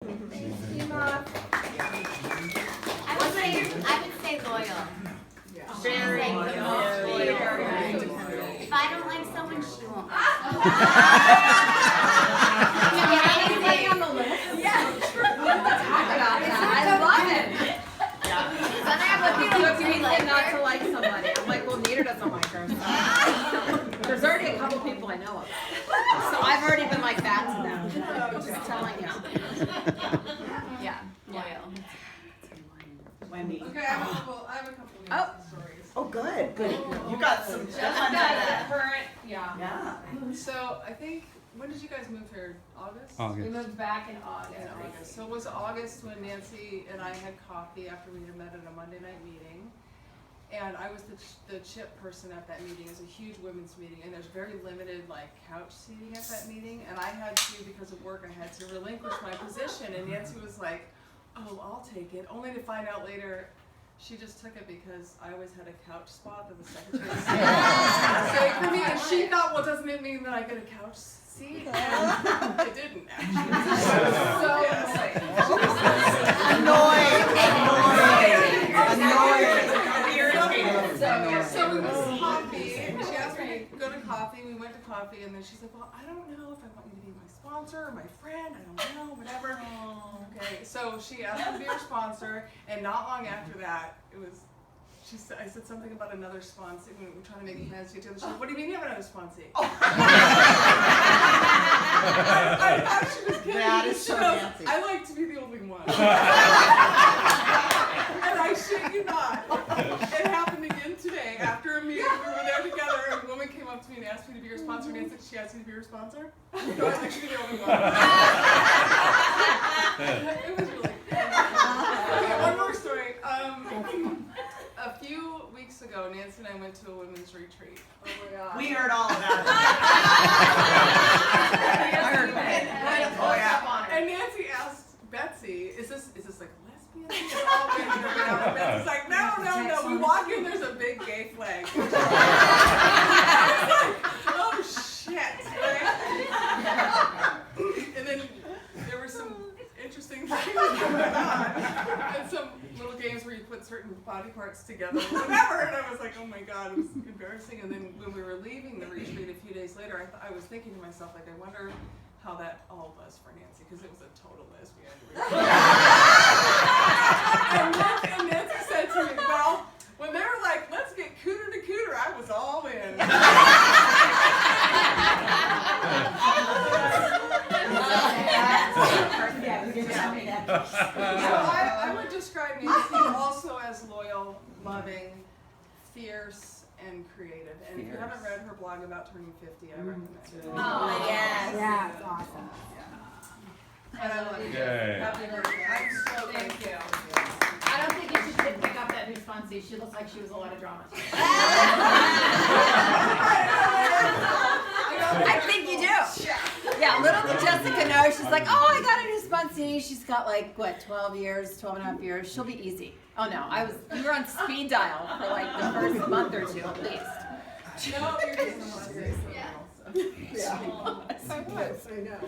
I would say loyal. Very loyal. If I don't like someone, she won't. Anything on the list? Yeah. I love it. Then I have people who reason not to like somebody. I'm like, well, Nanner doesn't like her. So. There's already a couple people I know about. So I've already been like that to them. Just telling you. Yeah. Loyal. Wendy. Okay, I have a couple stories. Oh, good. You got some. Current, yeah. Yeah. So I think, when did you guys move here? August? We moved back in August. In August. So it was August when Nancy and I had coffee after we had met at a Monday night meeting. And I was the chip person at that meeting. It was a huge women's meeting, and there's very limited couch seating at that meeting. And I had to, because of work, I had to relinquish my position. And Nancy was like, "Oh, I'll take it," only to find out later she just took it because I always had a couch spot that the secretary saved for me, and she thought, well, doesn't it mean that I get a couch seat? And it didn't, actually. So So we went to coffee, and she asked me to go to coffee, and we went to coffee, and then she said, well, I don't know if I want you to be my sponsor or my friend, I don't know, whatever. Okay, so she asked me to be her sponsor, and not long after that, I said something about another sponsee. We were trying to make plans to get together. She said, what do you mean you have another sponsee? I thought she was kidding. That is so Nancy. I like to be the only one. And I shit you not. It happened again today. After a meeting, we were there together, and a woman came up to me and asked me to be her sponsor. And she asked me to be her sponsor. So I was like, she's the only one. It was really cool. Okay, one more story. A few weeks ago, Nancy and I went to a women's retreat. Oh my God. We heard all about it. I heard about it. Oh yeah. And Nancy asked Betsy, "Is this like lesbian?" And all women are around. And Betsy's like, "No. We walk in, there's a big gay flag." I was like, "Oh shit!" Right? And then there were some interesting things going on, and some little games where you put certain body parts together, or whatever. And I was like, "Oh my God, it was embarrassing." And then when we were leaving the retreat a few days later, I was thinking to myself, I wonder how that all was for Nancy, because it was a total lesbian retreat. And Nancy said to me, well, when they were like, let's get cooter to cooter, I was all in. So I would describe Nancy also as loyal, loving, fierce, and creative. And if you haven't read her blog about turning 50, I recommend it. Oh, yes. Yeah, it's awesome. And I love you. Yay. Happy birthday. I'm so Thank grateful. you. I don't think you should pick up that new sponsee. She looks like she was a lot of drama. I think you do. Yeah, little did Jessica know. She's like, oh, I got a new sponsee. She's got 12 and a half years. She'll be easy. Oh no, we were on speed dial for the first month or two at least. No, you're just Yeah. I know.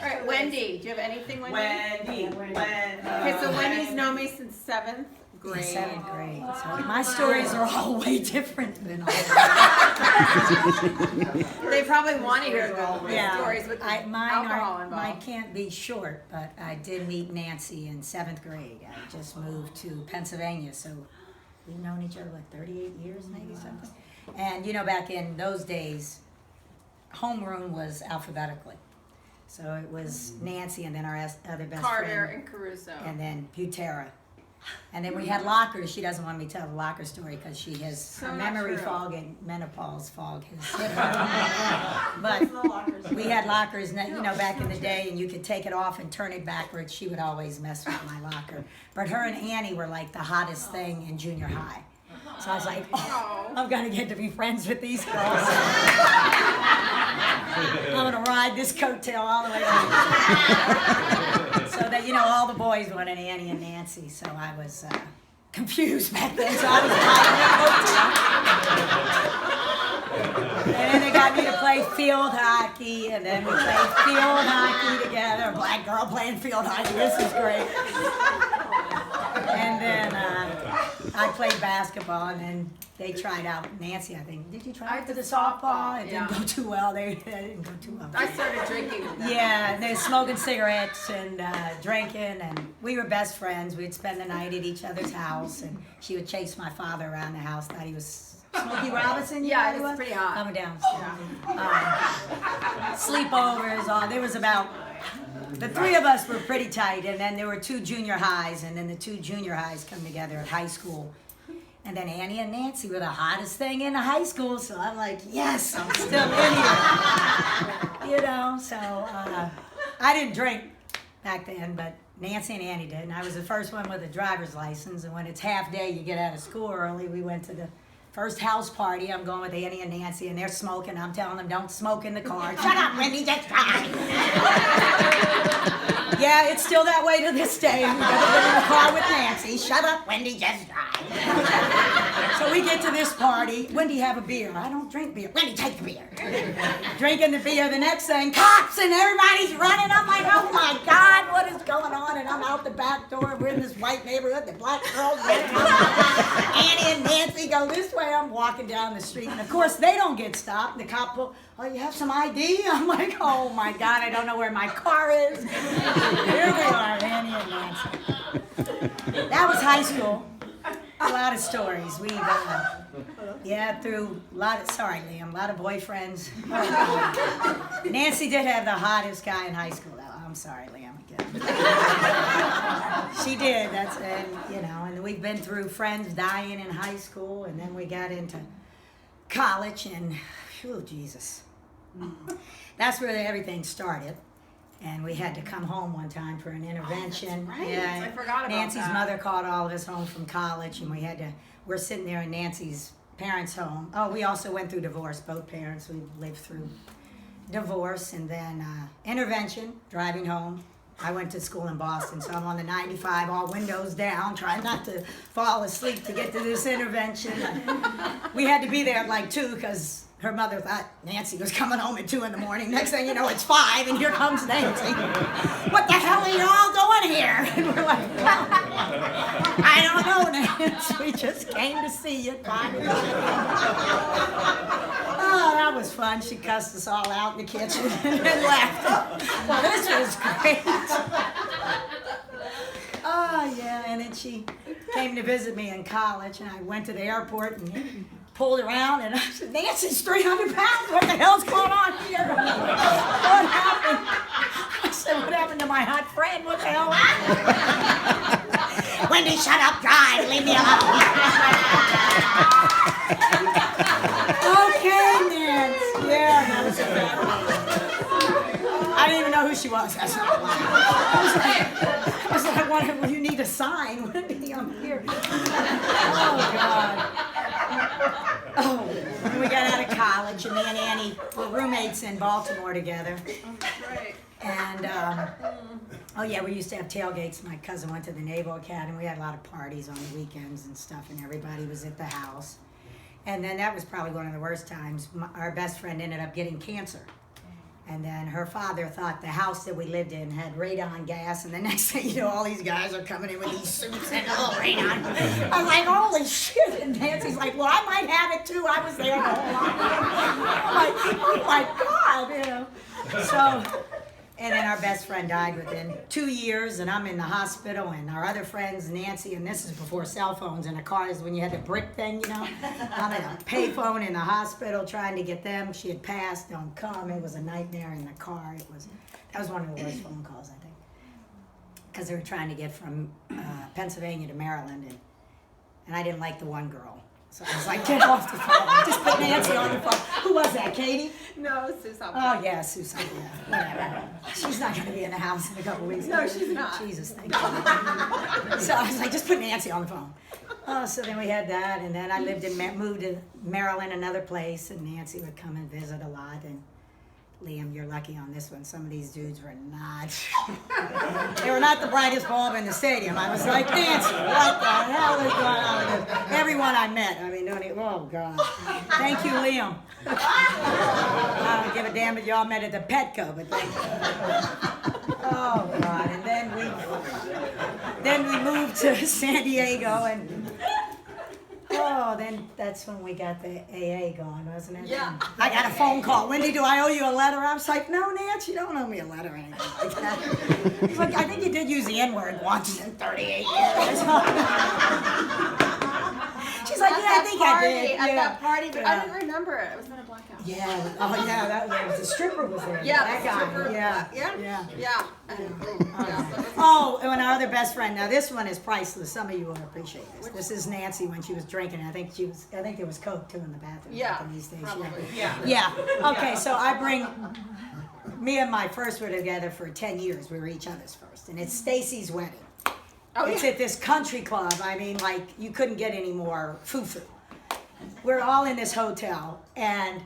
All right, Wendy, do you have anything, Wendy? Wendy. Okay, so Wendy's known me since 7th grade. Seventh grade. So my stories are all way different than all They probably want to hear the Yeah. stories with alcohol involved. mine can't be short, but I did meet Nancy in 7th grade. I just moved to Pennsylvania, so we've known each other 38 years, maybe something. And back in those days, homeroom was alphabetically. So it was Nancy and then our other best Carter friend. and Caruso. And then Butera. And then we had lockers. She doesn't want me to tell the locker story because she has So a not memory true. fog and menopause fog has hit her. But we had lockers, back in the day, and you could take it off and turn it backwards. She would always mess with my locker. But her and Annie were like the hottest thing in junior high. So I was like, oh, I've got to get to be friends with these girls. I'm going to ride this coattail all the way down. So that, all the boys wanted Annie and Nancy. So I was confused back then, so I was tired. And then they got me to play field hockey, and then we played field hockey together. A black girl playing field hockey. This is great. And then I played basketball, and then they tried out. Nancy, I think. Did you try out for the softball? It didn't go too well. They didn't go too well. I started drinking with them. Yeah, and they were smoking cigarettes and drinking, and we were best friends. We'd spend the night at each other's house, and she would chase my father around the house. Thought he was Smokey Robinson. Yeah, it was pretty hot. Coming down. Sleepovers. There was about. The three of us were pretty tight, and then there were 2 junior highs, and then the 2 junior highs come together at high school. And then Annie and Nancy were the hottest thing in the high school, so I'm like, yes, I'm still in here. You know, so I didn't drink back then, but Nancy and Annie did, and I was the first one with a driver's license, and when it's half day, you get out of school early, we went to the first house party. I'm going with Annie and Nancy, and they're smoking. I'm telling them, don't smoke in the car. Shut up, Wendy, just drive. Yeah, it's still that way to this day. We gotta get in the car with Nancy. Shut up, Wendy, just drive. So we get to this party. Wendy, have a beer. I don't drink beer. Wendy, take the beer. Drinking the beer. The next thing, cops, and everybody's running. I'm like, oh my God, what is going on? And I'm out the back door. We're in this white neighborhood. The black girls running out. Annie and Nancy go this way. I'm walking down the street, and of course they don't get stopped. The cop will, oh, you have some ID? I'm like, oh my God, I don't know where my car is. Here they are, Annie and Nancy. That was high school. A lot of stories. We, through a lot of, sorry Liam, a lot of boyfriends. Nancy did have the hottest guy in high school, though. I'm sorry, Liam. She did. That's and we've been through friends dying in high school, and then we got into college, and Jesus, that's where everything started. And we had to come home one time for an intervention. Right. Yeah, I forgot about Nancy's that. mother called all of us home from college, and we're sitting there in Nancy's parents' home. Oh, we also went through divorce. Both parents, we lived through divorce, and then intervention, driving home. I went to school in Boston, so I'm on the 95, all windows down, trying not to fall asleep to get to this intervention. We had to be there at like 2 because her mother thought Nancy was coming home at 2 in the morning. Next thing you know, it's 5, and here comes Nancy. What the hell are you all doing here? And we're like, well, I don't know, Nancy. We just came to see you. Oh, that was fun. She cussed us all out in the kitchen and then left. Well, this was great. Oh, yeah, and then she came to visit me in college, and I went to the airport and pulled around, and I said, Nancy's 300 pounds. What the hell's going on here? What happened? I said, what happened to my hot friend? What the hell happened? Wendy, shut up, drive. Leave me alone. Okay, Nancy. Yeah, that was a bad one. I didn't even know who she was. That's not why. I was like, well, you need a sign. Wendy, I'm here. Oh, God. Oh, when we got out of college, and me and Annie were roommates in Baltimore together. Right. And, we used to have tailgates. My cousin went to the Naval Academy. We had a lot of parties on the weekends and stuff, and everybody was at the house. And then that was probably one of the worst times. Our best friend ended up getting cancer. And then her father thought the house that we lived in had radon gas, and the next thing you know, all these guys are coming in with these suits and all radon. I'm like, holy shit! And Nancy's like, well, I might have it too. I was there the whole time. I'm like, oh my God, So, and then our best friend died within 2 years, and I'm in the hospital, and our other friends, Nancy, and this is before cell phones and the cars, when you had the brick thing, I'm at a payphone in the hospital trying to get them. She had passed, don't come. It was a nightmare in the car. That was one of the worst phone calls, I think, because they were trying to get from Pennsylvania to Maryland, and I didn't like the one girl. So I was like, get off the phone. Just put Nancy on the phone. Who was that, Katie? No, Susan. Oh, yeah, Susan. Yeah, whatever. She's not going to be in the house in a couple weeks. No, she's not. Jesus, thank you. So I was like, just put Nancy on the phone. Oh, so then we had that, and then I moved to Maryland, another place, and Nancy would come and visit a lot. And Liam, you're lucky on this one. Some of these dudes were not. They were not the brightest bulb in the stadium. I was like, Nancy, what the hell is going on with this? Everyone I met, I mean, oh God. Thank you, Liam. I don't give a damn if y'all met at the Petco, but thank you. Oh God, and then we moved to San Diego, and then that's when we got the AA going, wasn't it? Yeah. I got a phone call. Wendy, do I owe you a letter? I was like, no, Nance, you don't owe me a letter or anything like that. He's like, I think you did use the N-word once in 38 years. She's like, yeah, I think I did. At Yeah. that party, but I Yeah. didn't remember it. It was in a blackout. Yeah. Oh, yeah. That was the stripper was there. Yeah, That the guy. stripper. Yeah. Yeah. Yeah. Yeah. Oh, and our other best friend. Now this one is priceless. Some of you will appreciate this. This is Nancy when she was drinking. I think there was Coke too in the bathroom. Yeah, back in these days. probably. Yeah. Okay, so I bring. Me and my first were together for 10 years. We were each other's first, and it's Stacy's wedding. Oh, It's yeah. at this country club. I mean, like you couldn't get any more foo-foo. We're all in this hotel, and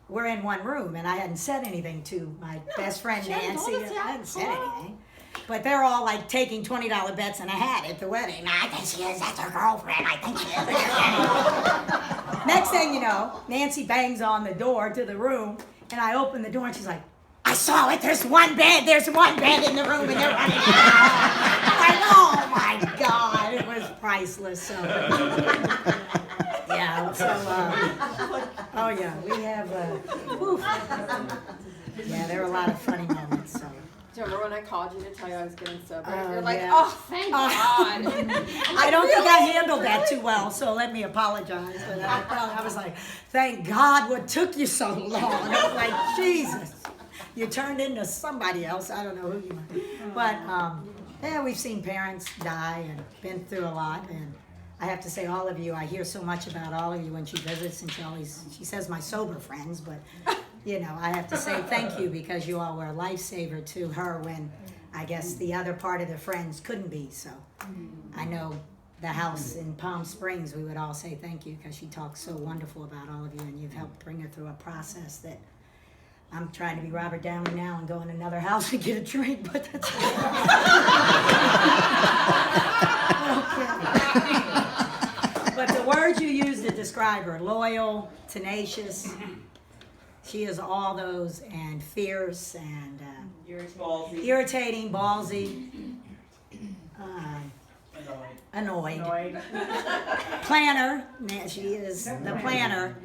we're in one room, and I hadn't said anything to my best friend she hadn't Nancy. told us yet? I hadn't said anything. But they're all like taking $20 bets on a hat at the wedding. I think she is. That's her girlfriend. I think she is. Next thing you know, Nancy bangs on the door to the room, and I open the door, and she's like, I saw it. There's one bed. There's one bed in the room, and they're running out. I'm like, oh my God, it was priceless. So, yeah. So, oh yeah, we have. Whew. Yeah, there were a lot of funny moments. So. Do you remember when I called you to tell you I was getting sober? Oh, You're like, yeah. oh, thank God. I don't think I handled that too well, so let me apologize. But I was like, thank God, what took you so long? I was like, Jesus, you turned into somebody else. I don't know who you were. But yeah, we've seen parents die and been through a lot. And I have to say, all of you, I hear so much about all of you when she visits, and she says my sober friends, but you know, I have to say thank you because you all were a lifesaver to her when I guess the other part of the friends couldn't be. So I know the house in Palm Springs, we would all say thank you because she talks so wonderful about all of you, and you've helped bring her through a process that I'm trying to be Robert Downey now and go in another house and get a drink, but that's okay. But the words you use to describe her, loyal, tenacious, she is all those, and fierce, and irritating, ballsy, annoyed. Planner, she is the planner,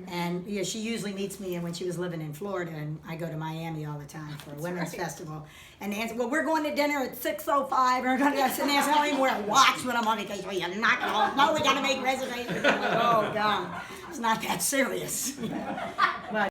and yeah, she usually meets me when she was living in Florida, and I go to Miami all the time for a women's festival. And Nancy, well, we're going to dinner at 6:05. I said, Nancy, I don't even wear a watch when I'm on vacation. Well, you're not going. No, we got to make reservations. I'm like, oh God, it's not that serious. But